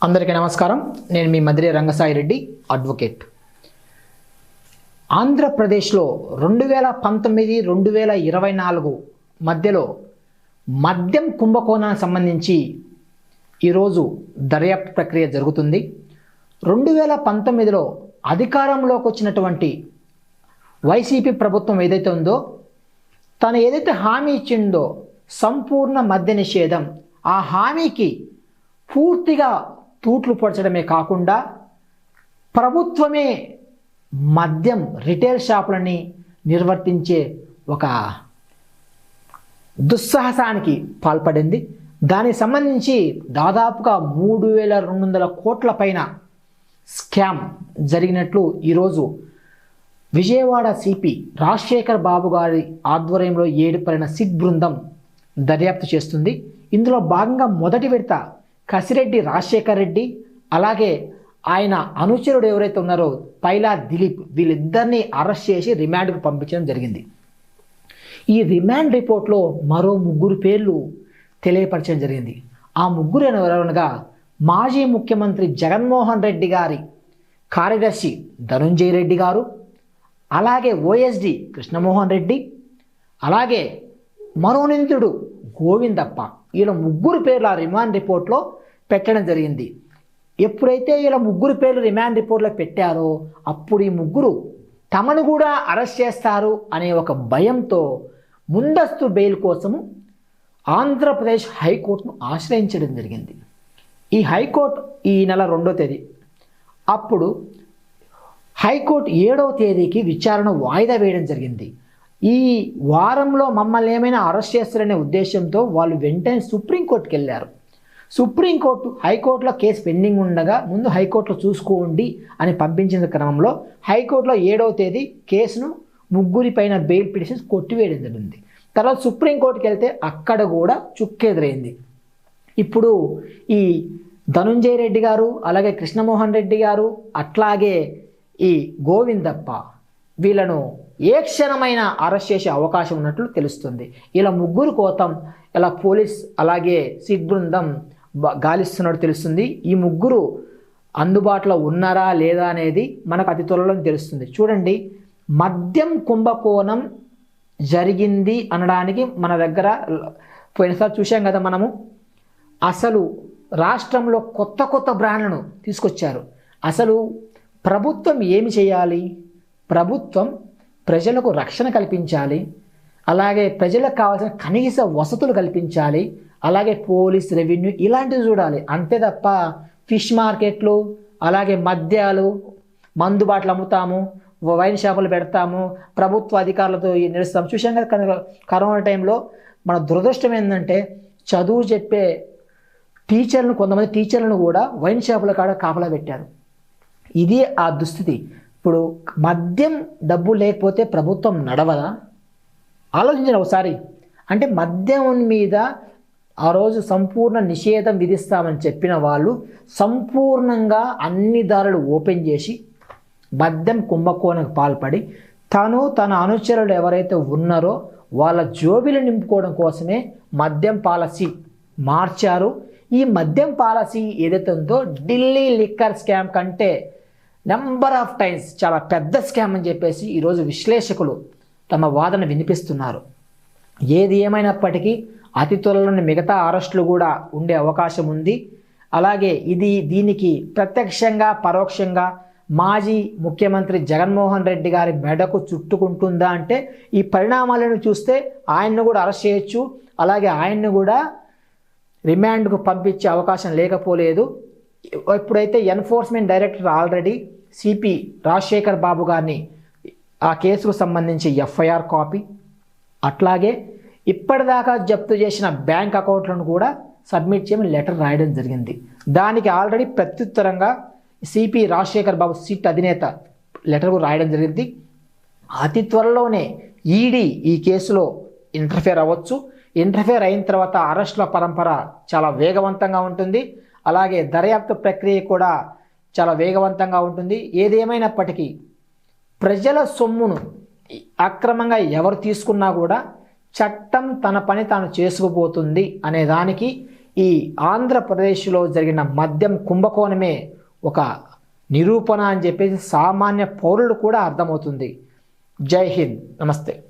అందరికీ నమస్కారం. నేను మీ మదిరే రంగసాయి రెడ్డి, అడ్వకేట్. ఆంధ్రప్రదేశ్లో 2019-2024 మధ్యలో మద్యం కుంభకోణానికి సంబంధించి ఈరోజు దర్యాప్తు ప్రక్రియ జరుగుతుంది. 2019లో అధికారంలోకి వచ్చినటువంటి వైసీపీ ప్రభుత్వం ఏదైతే ఉందో, తను ఏదైతే హామీ ఇచ్చిందో సంపూర్ణ మద్య నిషేధం, ఆ హామీకి పూర్తిగా తూట్లు పొడచడమే కాకుండా ప్రభుత్వమే మద్యం రిటైల్ షాపులని నిర్వర్తించే ఒక దుస్సాహసానికి పాల్పడింది. దానికి సంబంధించి దాదాపుగా 3,200 కోట్ల పైన స్కామ్ జరిగినట్లు ఈరోజు విజయవాడ సిపి రాజశేఖర్ బాబు గారి ఆధ్వర్యంలో ఏర్పడిన సిట్ బృందం దర్యాప్తు చేస్తుంది. ఇందులో భాగంగా మొదటి విడత కసిరెడ్డి రాజశేఖర్ రెడ్డి, అలాగే ఆయన అనుచరుడు ఎవరైతే ఉన్నారో పైలా దిలీప్, వీళ్ళిద్దరినీ అరెస్ట్ చేసి రిమాండ్కు పంపించడం జరిగింది. ఈ రిమాండ్ రిపోర్ట్లో మరో 3 పేర్లు తెలియపరచడం జరిగింది. ఆ ముగ్గురు ఎవరనగా మాజీ ముఖ్యమంత్రి జగన్మోహన్ రెడ్డి గారి కార్యదర్శి ధనుంజయ రెడ్డి గారు, అలాగే ఓఎస్డి కృష్ణమోహన్ రెడ్డి, అలాగే మరో నిందితుడు గోవిందప్ప. వీళ్ళ 3 పేర్లు ఆ రిమాండ్ రిపోర్ట్లో పెట్టడం జరిగింది. ఎప్పుడైతే వీళ్ళ 3 పేర్లు రిమాండ్ రిపోర్ట్లో పెట్టారో అప్పుడు ఈ ముగ్గురు తమను కూడా అరెస్ట్ చేస్తారు అనే ఒక భయంతో ముందస్తు బెయిల్ కోసము ఆంధ్రప్రదేశ్ హైకోర్టును ఆశ్రయించడం జరిగింది. ఈ హైకోర్టు ఈ నెల 2వ తేదీ, అప్పుడు హైకోర్టు 7వ తేదీకి విచారణ వాయిదా వేయడం జరిగింది. ఈ వారంలో మమ్మల్ని ఏమైనా అరెస్ట్ చేస్తారనే ఉద్దేశంతో వాళ్ళు వెంటనే సుప్రీంకోర్టుకి వెళ్ళారు. సుప్రీంకోర్టు హైకోర్టులో కేసు పెండింగ్ ఉండగా ముందు హైకోర్టులో చూసుకోండి అని పంపించిన క్రమంలో హైకోర్టులో 7వ తేదీ కేసును 3 పైన బెయిల్ పిటిషన్స్ కొట్టివేయడం జరిగింది. తర్వాత సుప్రీంకోర్టుకి వెళ్తే అక్కడ కూడా చుక్కెదురైంది. ఇప్పుడు ఈ ధనుంజయ రెడ్డి గారు, అలాగే కృష్ణమోహన్ రెడ్డి గారు, అట్లాగే ఈ గోవిందప్ప, వీళ్ళను ఏ క్షణమైన అరెస్ట్ చేసే అవకాశం ఉన్నట్లు తెలుస్తుంది. ఇలా 3 కోసం ఇలా పోలీస్ అలాగే సిట్ బృందం గాలిస్తున్నట్టు తెలుస్తుంది. ఈ 3 అందుబాటులో ఉన్నారా లేదా అనేది మనకు అతి త్వరలో తెలుస్తుంది. చూడండి, మద్యం కుంభకోణం జరిగింది అనడానికి మన దగ్గర పోయినసారి చూసాం కదా మనము. అసలు రాష్ట్రంలో కొత్త బ్రాండ్లను తీసుకొచ్చారు. అసలు ప్రభుత్వం ఏమి చేయాలి? ప్రభుత్వం ప్రజలకు రక్షణ కల్పించాలి, అలాగే ప్రజలకు కావాల్సిన కనీస వసతులు కల్పించాలి, అలాగే పోలీస్, రెవెన్యూ ఇలాంటివి చూడాలి. అంతే తప్ప ఫిష్ మార్కెట్లు, అలాగే మద్యాలు, మందు బాటలు అమ్ముతాము, వైన్ షాపులు పెడతాము, ప్రభుత్వ అధికారులతో నడుస్తాము. చూసాం కదా కరోనా టైంలో. మన దురదృష్టం ఏంటంటే చదువు చెప్పే టీచర్లను, కొంతమంది టీచర్లను కూడా వైన్ షాపుల కాడ కాపలా పెట్టారు. ఇది ఆ దుస్థితి. ఇప్పుడు మద్యం డబ్బు లేకపోతే ప్రభుత్వం నడవదా? ఆలోచించండి ఒకసారి. అంటే మద్యం మీద ఆ రోజు సంపూర్ణ నిషేధం విధిస్తామని చెప్పిన వాళ్ళు సంపూర్ణంగా అన్ని దారులు ఓపెన్ చేసి మద్యం కుంభకోణానికి పాల్పడి తన అనుచరులు ఎవరైతే ఉన్నారో వాళ్ళ జోబీలు నింపుకోవడం కోసమే మద్యం పాలసీ మార్చారు. ఈ మద్యం పాలసీ ఏదైతే ఉందో ఢిల్లీ లిక్కర్ స్కామ్ కంటే నెంబర్ ఆఫ్ టైమ్స్ చాలా పెద్ద స్కామ్ అని చెప్పేసి ఈరోజు విశ్లేషకులు తమ వాదన వినిపిస్తున్నారు. ఏది ఏమైనప్పటికీ అతి త్వరలోని మిగతా అరెస్టులు కూడా ఉండే అవకాశం ఉంది. అలాగే దీనికి ప్రత్యక్షంగా పరోక్షంగా మాజీ ముఖ్యమంత్రి జగన్మోహన్ రెడ్డి గారి మెడకు చుట్టుకుంటుందా అంటే ఈ పరిణామాలను చూస్తే ఆయన్ను కూడా అరెస్ట్ చేయొచ్చు, అలాగే ఆయన్ను కూడా రిమాండ్కు పంపించే అవకాశం లేకపోలేదు. ఇప్పుడైతే enforcement director already CP Rajasekhar Babu గారిని ఆ కేసుకు సంబంధించి ఎఫ్ఐఆర్ కాపీ, అట్లాగే ఇప్పటిదాకా జప్తు చేసిన బ్యాంక్ అకౌంట్లను కూడా సబ్మిట్ చేయమని లెటర్ రాయడం జరిగింది. దానికి ఆల్రెడీ ప్రత్యుత్తరంగా సిపి రాజశేఖర్ బాబు సిట్ అధినేత లెటర్ రాయడం జరిగింది. అతి త్వరలోనే ఈడీ ఈ కేసులో ఇంటర్ఫేర్ అవ్వచ్చు. ఇంటర్ఫేర్ అయిన తర్వాత అరెస్టుల పరంపర చాలా వేగవంతంగా ఉంటుంది. అలాగే దర్యాప్తు ప్రక్రియ కూడా చాలా వేగవంతంగా ఉంటుంది. ఏదేమైనప్పటికీ ప్రజల సొమ్మును అక్రమంగా ఎవరు తీసుకున్నా కూడా చట్టం తన పని తాను చేసుకుపోతుంది అనే దానికి ఈ ఆంధ్రప్రదేశ్లో జరిగిన మద్యం కుంభకోణమే ఒక నిరూపణ అని చెప్పేసి సామాన్య పౌరులు కూడా అర్థమవుతుంది. జై హింద్, నమస్తే.